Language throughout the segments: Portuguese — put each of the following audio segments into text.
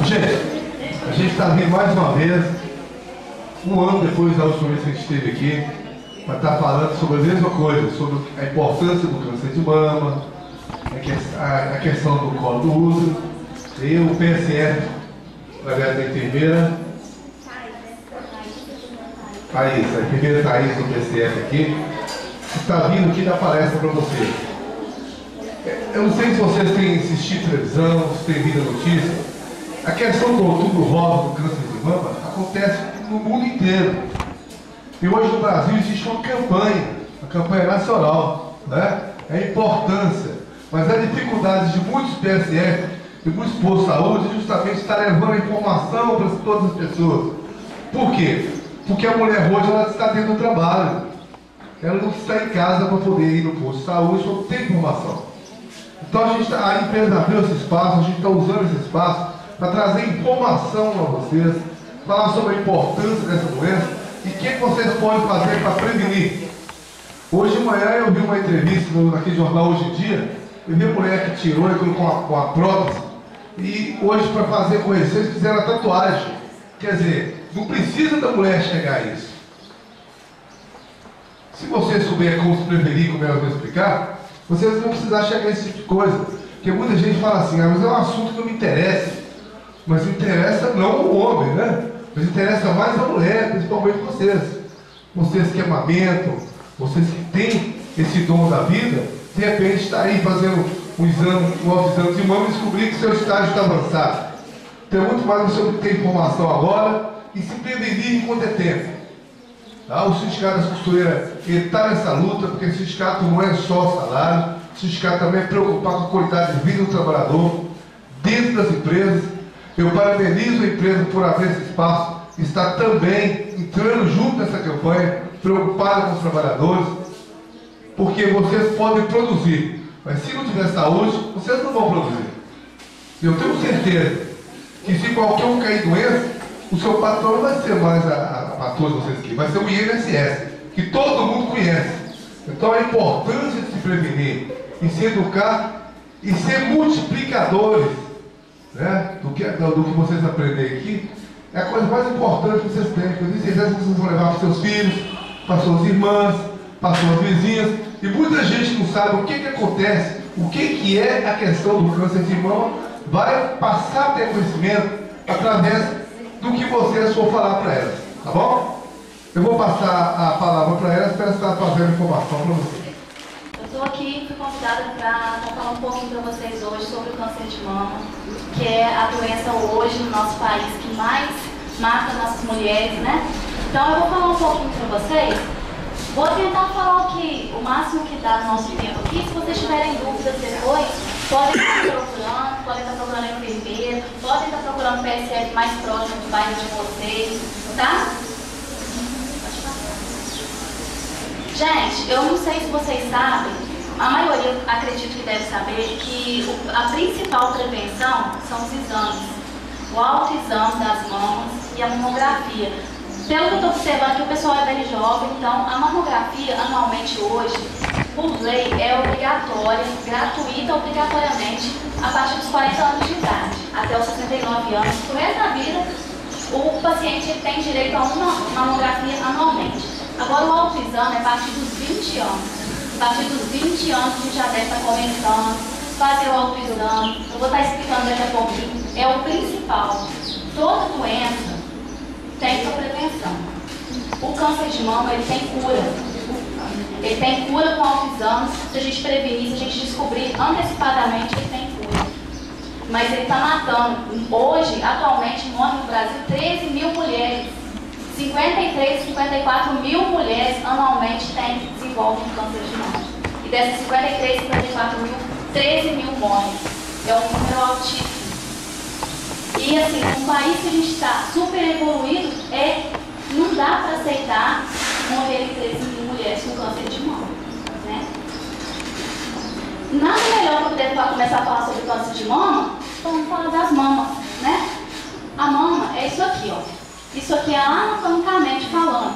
Gente, a gente está vindo mais uma vez, um ano depois da última vez que a gente esteve aqui, para estar falando sobre a mesma coisa, sobre a importância do câncer de mama, a questão do colo do útero. E o PSF, através da enfermeira Thaís, a enfermeira Thaís do PSF aqui, está vindo aqui dar palestra para vocês. Eu não sei se vocês têm assistido televisão, se têm visto a notícia. A questão do outubro rosa do câncer de mama acontece no mundo inteiro. E hoje no Brasil existe uma campanha nacional, né? É a importância, mas a dificuldade de muitos PSF e muitos postos de saúde é justamente estar levando a informação para todas as pessoas. Por quê? Porque a mulher hoje ela está dentro do trabalho. Ela não está em casa para poder ir no posto de saúde, para ter informação. Então a empresa abriu esse espaço, a gente está usando esse espaço para trazer informação para vocês, falar sobre a importância dessa doença e o que vocês podem fazer para prevenir. Hoje de manhã eu vi uma entrevista naquele jornal Hoje em Dia, eu vi a mulher que tirou e colocou com a prótese, e hoje para fazer correção eles fizeram a tatuagem. Quer dizer, não precisa da mulher chegar a isso. Se vocês souberem como se prevenir, como elas vão explicar, vocês vão precisar chegar a esse tipo de coisa. Porque muita gente fala assim, mas é um assunto que não me interessa. Mas interessa não o homem, né? Mas interessa mais a mulher, principalmente vocês. Vocês que amamentam, vocês que têm esse dom da vida, de repente está aí fazendo um autoexame de mama e descobrir que seu estágio está avançado. Então é muito mais você obter informação agora e se prevenir enquanto é tempo. Tá? O Sindicato das Costureiras está nessa luta, porque o sindicato não é só salário, o sindicato também é preocupado com a qualidade de vida do trabalhador dentro das empresas. Eu parabenizo a empresa por abrir esse espaço, está também entrando junto nessa campanha, preocupada com os trabalhadores, porque vocês podem produzir, mas se não tiver saúde, vocês não vão produzir. Eu tenho certeza que se qualquer um cair doença, o seu patrão não vai ser mais a patroa de vocês aqui, vai ser o INSS, que todo mundo conhece. Então a importância de se prevenir e se educar e ser multiplicadores, né, do que vocês aprenderem aqui, é a coisa mais importante que vocês têm. Eu disse que vocês vão levar para seus filhos, para suas irmãs, para suas vizinhas, e muita gente não sabe o que acontece, o que é a questão do câncer de mama, vai passar a ter conhecimento através do que vocês for falar para elas, tá bom? Eu vou passar a palavra para elas, para elas estar fazendo informação para vocês. Eu estou aqui, fui convidada para falar um pouquinho para vocês hoje sobre o câncer de mama, que é a doença hoje no nosso país que mais mata nossas mulheres, né? Então eu vou falar um pouquinho para vocês. Vou tentar falar o máximo que dá no nosso tempo aqui. Se vocês tiverem dúvidas depois, podem estar procurando enfermeiro, podem estar procurando PSF mais próximo do bairro de vocês, tá? Gente, eu não sei se vocês sabem, a maioria acredito que deve saber que a principal prevenção são os exames. O autoexame das mamas e a mamografia. Pelo que eu estou observando que o pessoal é bem jovem, então a mamografia anualmente hoje, por lei, é obrigatória, gratuita obrigatoriamente, a partir dos 40 anos de idade, até os 69 anos. Por resto da vida, o paciente tem direito a uma mamografia anualmente. Agora o autoexame é a partir dos 20 anos. A partir dos 20 anos a gente já deve estar começando, fazer o autoexame. Eu vou estar explicando daqui a pouquinho. É o principal. Toda doença tem sua prevenção. O câncer de mama, ele tem cura. Ele tem cura com autoexames. Se a gente prevenir, se a gente descobrir antecipadamente, ele tem cura. Mas ele está matando. Hoje, atualmente, morre no Brasil 13 mil mulheres. 53, 54 mil mulheres anualmente desenvolvem câncer de mama. E dessas 53, 54 mil, 13 mil morrem. É um número altíssimo. E assim, um país que a gente está super evoluído, não dá para aceitar morrer 13 mil mulheres com câncer de mama, né? Nada melhor para poder começar a falar sobre câncer de mama, vamos falar das mamas, né? A mama é isso aqui, ó. Isso aqui é anatomicamente falando.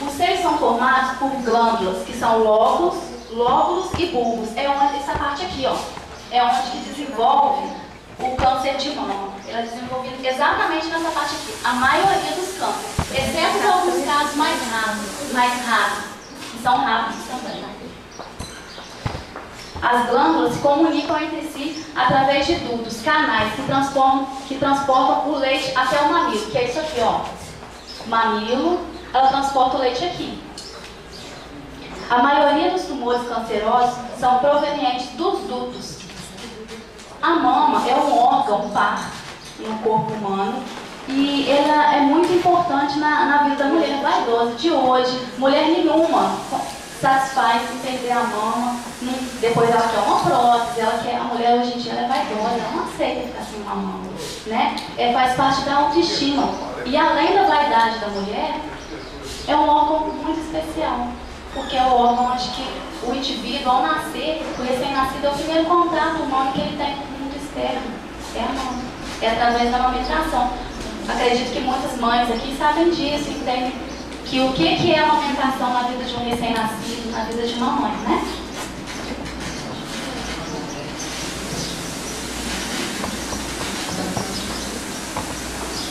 Os seios são formados por glândulas, que são lóbulos e bulbos. É onde essa parte aqui, ó, é onde que desenvolve o câncer de mama. Ele é desenvolvido exatamente nessa parte aqui. A maioria dos cânceres, exceto alguns casos mais raros, que são rápidos também. As glândulas se comunicam entre si através de dutos, canais que transportam o leite até o mamilo, que é isso aqui, ó. Mamilo, ela transporta o leite aqui. A maioria dos tumores cancerosos são provenientes dos dutos. A mama é um órgão par no corpo humano e ela é muito importante na vida da mulher vaidosa de hoje. Mulher nenhuma satisfaz em perder a mama, depois ela quer uma prótese, a mulher hoje em dia ela é vaidosa, ela não aceita ficar sem uma mama, né? Faz parte da autoestima. E além da vaidade da mulher, é um órgão muito especial, porque é o órgão onde que o indivíduo, ao nascer, o recém-nascido, é o primeiro contato humano que ele tem com o mundo externo, é a mama, é através da amamentação. Acredito que muitas mães aqui sabem disso, entendem que o que é a amamentação na vida de um recém-nascido, na vida de uma mãe, né?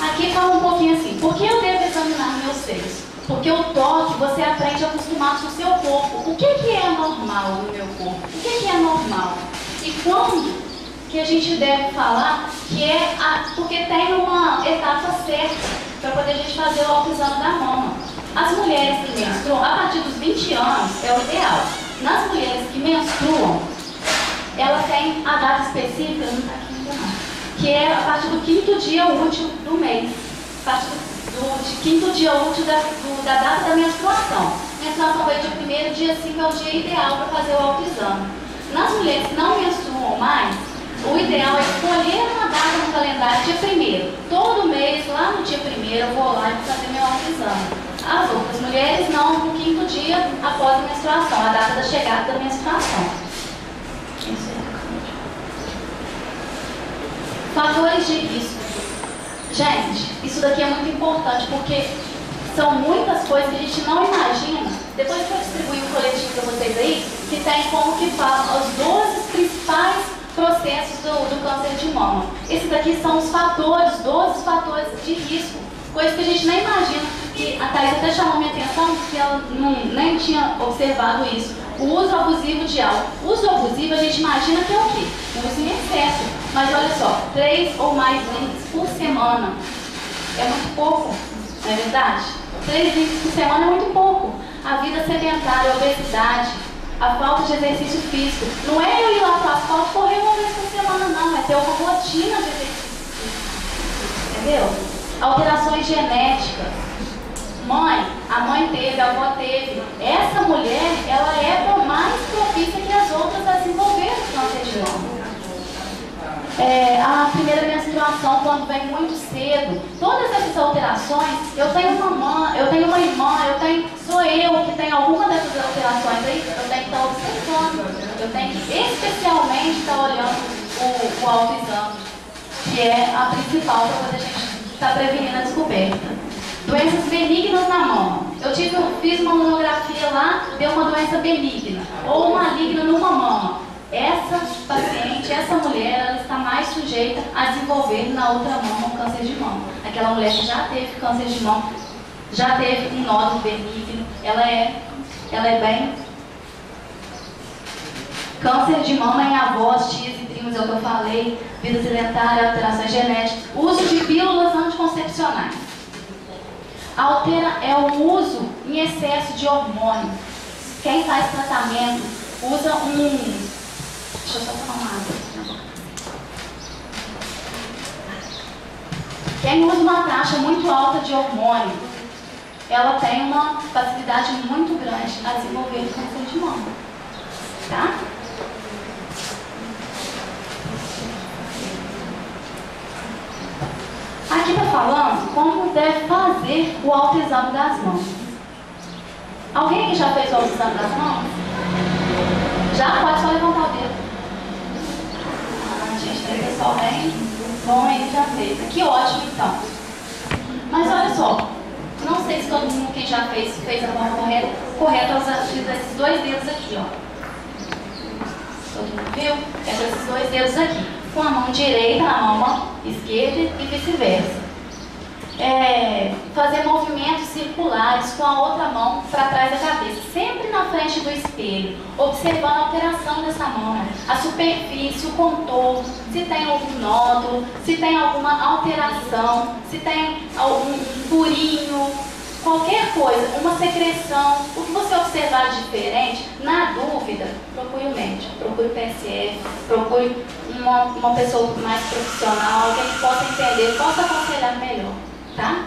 Aqui fala um pouquinho assim, por que eu devo examinar meus seios? Porque o toque você aprende a acostumar com o seu corpo. O que é normal no meu corpo? O que é normal? E quando que a gente deve falar que porque tem uma etapa certa para poder a gente fazer o autoexame da mama. As mulheres que menstruam, a partir dos 20 anos, é o ideal. Nas mulheres que menstruam, ela tem a data específica, não está aqui ainda não, que é a partir do 5º dia útil do mês. A partir do 5º dia útil da data da menstruação. A menstruação vai dia 1º, dia 5 é o dia ideal para fazer o autoexame. Nas mulheres que não menstruam mais, o ideal é escolher uma data no calendário dia 1º. Todo mês, lá no dia 1º, eu vou lá e vou fazer meu autoexame. As outras mulheres não, no 5º dia após a menstruação, a data da chegada da menstruação. Isso é. Fatores de risco. Gente, isso daqui é muito importante porque são muitas coisas que a gente não imagina. Depois que eu distribuir o coletivo para vocês aí, que tem como que falam os 12 principais processos do câncer de mama. Esses daqui são os fatores, 12 fatores de risco. Coisas que a gente nem imagina. Que a Thais até chamou minha atenção que ela nem tinha observado isso. O uso abusivo de álcool. O uso abusivo a gente imagina que é o quê? O uso em excesso. Mas olha só, 3 ou mais litros por semana. É muito pouco, não é verdade? 3 litros por semana é muito pouco. A vida sedentária, a obesidade, a falta de exercício físico. Não é eu ir lá para o asfalto correr uma vez por semana, não. É ter uma rotina de exercício físico. Entendeu? Alterações genéticas. A mãe teve, a avó teve. Essa mulher, ela é mais propícia que as outras a desenvolver o câncer de mama. A primeira menstruação, quando vem muito cedo, todas essas alterações, eu tenho uma irmã, sou eu que tenho alguma dessas alterações aí, eu tenho que estar observando, eu tenho que especialmente estar olhando o autoexame, que é a principal para poder a gente estar prevenindo a descoberta. Doenças benignas na mama. Eu fiz uma monografia lá, deu uma doença benigna ou maligna numa mama. Essa paciente, essa mulher, ela está mais sujeita a desenvolver na outra mama um câncer de mama. Aquela mulher que já teve câncer de mama, já teve um nódulo benigno, ela é bem... Câncer de mama em avós, tias e primos, é o que eu falei, vida sedentária, alterações genéticas, uso de pílulas anticoncepcionais. É o uso em excesso de hormônio. Quem faz tratamento usa deixa eu só tomar uma água. Quem usa uma taxa muito alta de hormônio, ela tem uma facilidade muito grande a desenvolver o câncer de mama. Tá? Aqui está falando como deve fazer o autoexame das mãos. Alguém que já fez o autoexame das mãos? Já? Pode só levantar o dedo. Gente, tem pessoal bem bom aí que já fez. Que ótimo, então. Mas olha só, não sei se todo mundo que já fez a forma correta usando esses 2 dedos aqui, ó. Todo mundo viu? É com esses 2 dedos aqui. com a mão direita na mão esquerda e vice-versa. Fazer movimentos circulares com a outra mão para trás da cabeça, sempre na frente do espelho, observando a alteração dessa mão, a superfície, o contorno, se tem algum nódulo, se tem alguma alteração, se tem algum furinho, qualquer coisa, uma secreção, o que você observar de diferente, na dúvida, procure o médico, procure o PSF, procure uma pessoa mais profissional, alguém que possa entender, possa aconselhar melhor. Tá?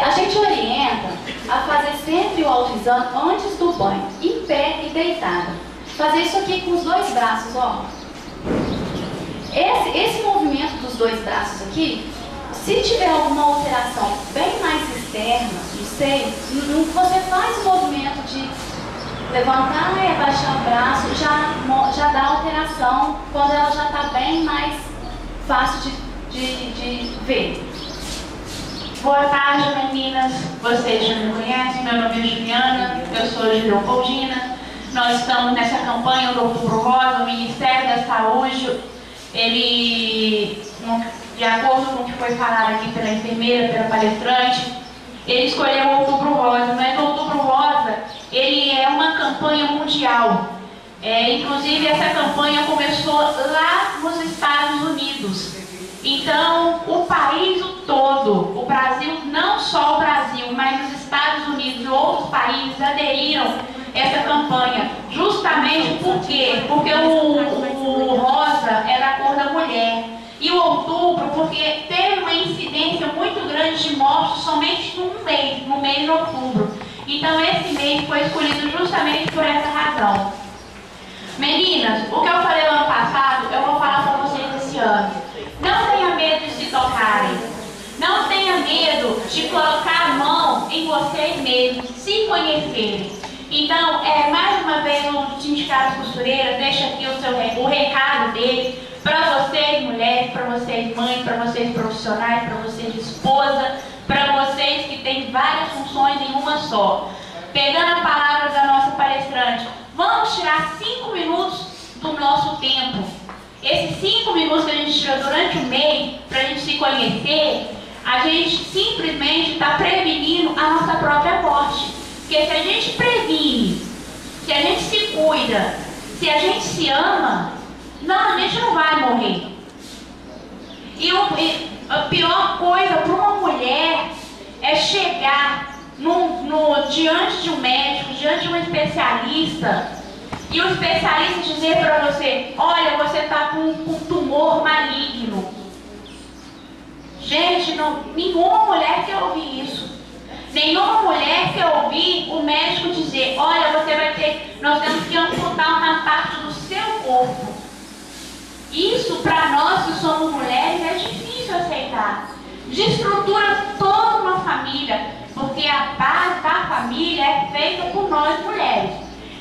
A gente orienta a fazer sempre o autoexame antes do banho, em pé e deitada. Fazer isso aqui com os dois braços, ó. Esse movimento dos dois braços aqui, se tiver alguma alteração bem mais externa, não sei, você faz o movimento de levantar e abaixar o braço, já dá alteração quando ela já está bem mais fácil de ver. Boa tarde, meninas. Vocês já me conhecem, meu nome é Juliana, eu sou Leopoldina. Nós estamos nessa campanha do Outubro Rosa, o Ministério da Saúde, ele, de acordo com o que foi falado aqui pela enfermeira, pela palestrante, ele escolheu o Outubro Rosa, mas o Outubro Rosa, ele é uma campanha mundial. Inclusive, essa campanha começou lá nos Estados Unidos. Então, o país todo, o Brasil, não só o Brasil, mas os Estados Unidos e outros países aderiram a essa campanha. Justamente por quê? Porque o rosa é da cor da mulher. E o outubro, porque teve uma incidência muito grande de mortes somente no mês de outubro. Então esse mês foi escolhido justamente por essa razão. Meninas, o que eu falei no ano passado, eu vou falar para vocês esse ano. Não tenha medo de se tocarem. Não tenha medo de colocar a mão em vocês mesmos, se conhecerem. Então, mais uma vez, o Sindicato Costureira deixa aqui o recado dele para vocês mulheres, para vocês mães, para vocês profissionais, para vocês esposa, para vocês que têm várias funções em uma só. Pegando a palavra da nossa palestrante, vamos tirar 5 minutos do nosso tempo. Esses 5 minutos que a gente tira durante o mês para a gente se conhecer, a gente simplesmente está prevenindo a nossa própria morte. Porque se a gente previne, se a gente se cuida, se a gente se ama, a gente não vai morrer. E a pior coisa para uma mulher é chegar diante de um médico, diante de um especialista, e o especialista dizer para você: olha, você está com um tumor maligno. Gente, nenhuma mulher quer ouvir isso. Nenhuma mulher quer ouvir o médico dizer: olha, nós temos que amputar uma parte do seu corpo. Isso, para nós que somos mulheres, é difícil aceitar. Desestrutura toda uma família, porque a base da família é feita por nós mulheres.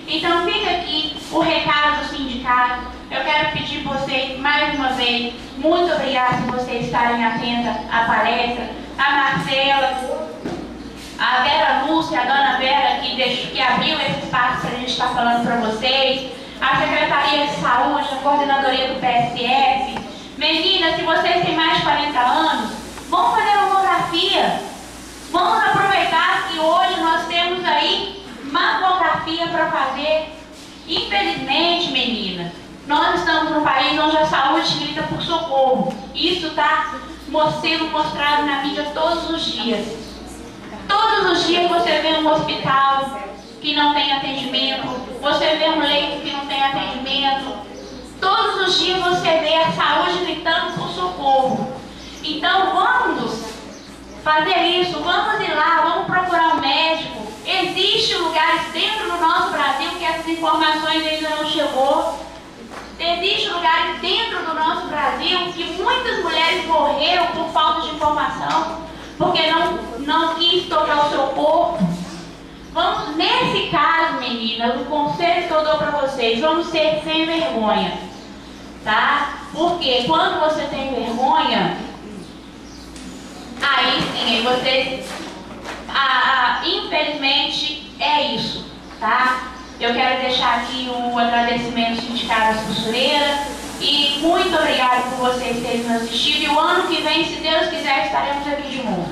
Então fica aqui o recado do sindicato. Eu quero pedir para vocês, mais uma vez, muito obrigada por vocês estarem atentas à palestra. A Marcela, a Vera Lúcia, a Dona Vera, que abriu esse espaço para a gente estar falando para vocês. A Secretaria de Saúde, a Coordenadoria do PSF. Meninas, se vocês têm mais de 40 anos, vamos fazer uma mamografia. Vamos aproveitar que hoje nós temos aí mamografia para fazer. Infelizmente, meninas, nós estamos num país onde a saúde grita por socorro. Isso está sendo mostrado na mídia todos os dias. Todos os dias você vê um hospital que não tem atendimento, você vê um leito que não tem atendimento. Todos os dias você vê a saúde gritando por socorro. Então vamos fazer isso, vamos ir lá, vamos procurar um médico. Existem lugares dentro do nosso Brasil que essas informações ainda não chegou. Existem lugares dentro do nosso Brasil que muitas mulheres morreram por falta de informação, porque não quis tocar o seu corpo. Vamos, nesse caso, meninas, o conselho que eu dou para vocês, vamos ser sem vergonha, tá? Porque quando você tem vergonha, aí sim, você, infelizmente, é isso, tá? Eu quero deixar aqui o agradecimento ao Sindicato das Costureiras e muito obrigado por vocês terem nos assistido. E o ano que vem, se Deus quiser, estaremos aqui de novo.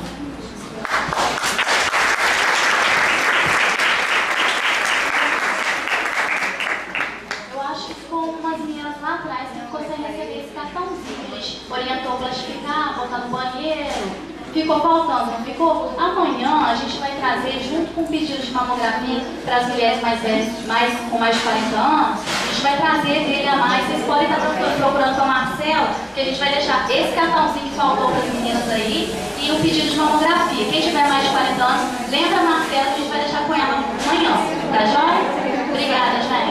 Eu acho que ficou umas meninas lá atrás que ficou sem receber esse cartãozinho. A gente orientou plastificar, botar no banheiro. Ficou faltando, não ficou? Amanhã a gente vai trazer, junto com o pedido de mamografia para as mulheres mais velhas, com mais de 40 anos, a gente vai trazer dele a mais. Vocês podem estar procurando com a Marcela, que a gente vai deixar esse cartãozinho que faltou para as meninas aí e o pedido de mamografia. Quem tiver mais de 40 anos, lembra a Marcela que a gente vai deixar com ela amanhã. Tá joia? Obrigada, gente.